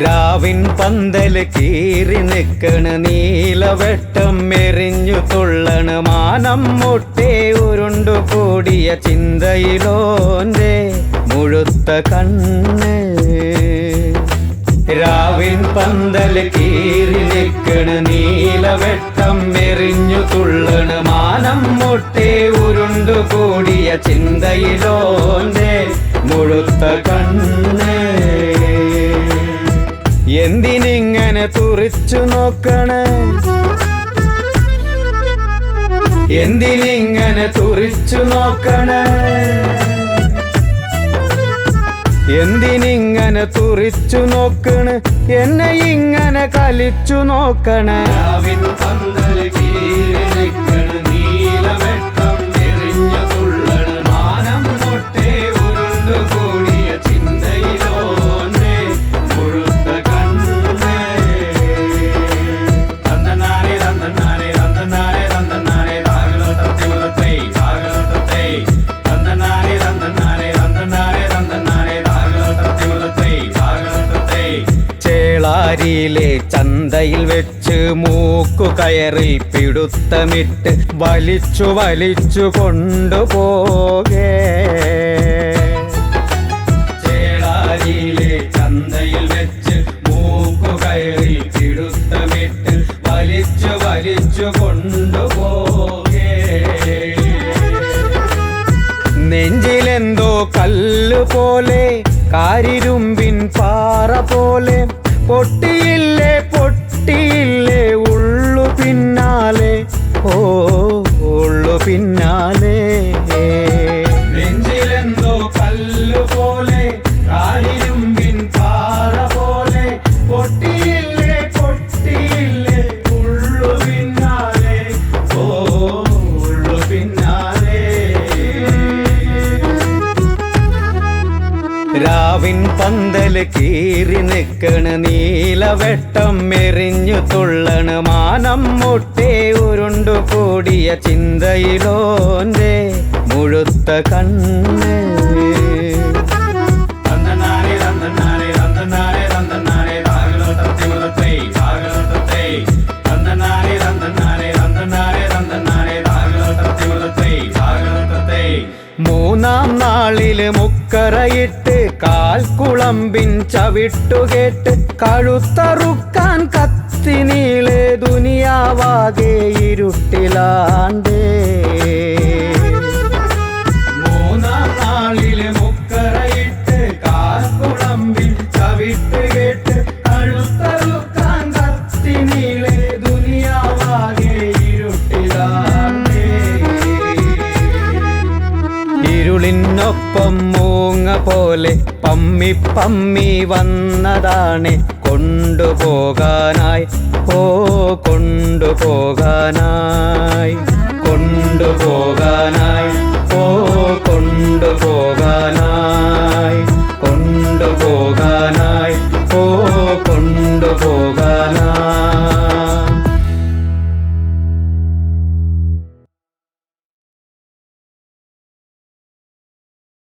രാവിൻ പന്തല് കീറി നിക്കണ നീലവെട്ടം എറിഞ്ഞു തുള്ളണ മാനം മുട്ടേ ഉരുണ്ടു കൂടിയ ചിന്തയിലോന്റെ മുഴുത്ത കണ്ണ്. രാവിൻ പന്തല് കീറി നിക്കണ നീലവെട്ടം എറിഞ്ഞു തുള്ളണ മാനം മുട്ടേ ഉരുണ്ടു കൂടിയ ചിന്തയിലോന്റെ മുഴുത്ത കണ്ണ്. എന്തിനിങ്ങനെ തുറിച്ചു നോക്കണേ, എന്തിനിങ്ങനെ തുറിച്ചു നോക്കണേ, എന്തിനിങ്ങനെ തുറിച്ചു നോക്കണ്, എന്നെ ഇങ്ങനെ കലിച്ചു നോക്കണേ. രാവിൻ പന്തല് കീറി നിക്കണ നീലവെട്ടം എറിഞ്ഞു തുള്ളണ മാനം മുട്ടേ ഉരുണ്ടു കൂടിയ ചിന്തയിലോന്റെ മുഴുത്ത കണ്ണ്. തന്നനാരെ തന്നനാരെ തന്നനാരെ തന്നനാരെ താകളോ തത്തേ താകളോ തത്തേ തന്നനാരെ തന്നനാരെ തന്നനാരെ തന്നനാരെ ചേളാരിയിലെ ചന്തയിൽ വെച്ച് മൂക്കു കയറിൽ പിടുത്തമിട്ട് വലിച്ചു വലിച്ചു കൊണ്ടുപോകേ. ചേളാരിയിലെ ചന്തയിൽ വെച്ച് മൂക്കു കയറിൽ പിടുത്തമിട്ട് വലിച്ചു വലിച്ചു കൊണ്ടുപോകേ. നെഞ്ചിലെന്തോ കല്ല് പോലെ കാരിരുമ്പിൻ പാറ പോലെ പൊട്ടിയില്ലേ പൊട്ടിയില്ലേ ഉള്ളു പിന്നാലെ, ഓ ഉള്ളു പിന്നാലെ. നെഞ്ചിലെന്തോ കല്ല് പോലെ കാരിരുമ്പിൻ പാറ പോലെ പൊട്ടിയില്ലേ പൊട്ടിയില്ലേ ഉള്ളു പിന്നാലെ, ഓ ഉള്ളു പിന്നാലെ. രാവിൻ പന്തല് കീറി നിക്കണ നീലവെട്ടം എറിഞ്ഞു തുള്ളണ മാനം മുട്ടേ ഉരുണ്ടു കൂടിയ ചിന്തയിലോന്റെ മുഴുത്ത കണ്ണ്. തന്നനാരെ തന്നനാരെ തന്നനാരെ തന്നനാരെ താകളോ തത്തേ താകളോ തത്തേ തന്നനാരെ തന്നനാരെ തന്നനാരെ തന്നനാരെ താകളോ തത്തേ താകളോ തത്തേ. മൂന്നാം നാളില് മുക്കറയിട്ട് കാൽക്കുളമ്പിൻ ചവിട്ടുകേട്ട് കഴുത്തറുക്കാൻ കത്തി നീളെ ദുനിയാവാകെ ഇരുട്ടിലാണ്ടേ. മൂന്നാം നാളില് മുക്കറയിട്ട് കാൽക്കുളമ്പിൻ ചവിട്ടുകേട്ട് കഴുത്തറുക്കാൻ കത്തി നീളെ ദുനിയാവാകെ ഇരുട്ടിലാണ്ടേ. ഇരുളിനൊപ്പം മൂങ്ങ പോലെ പമ്മി പമ്മി വന്നതാണ് കൊണ്ടുപോകാനായി, ഓ കൊണ്ടുപോകാനായി കൊണ്ടുപോകാനായി.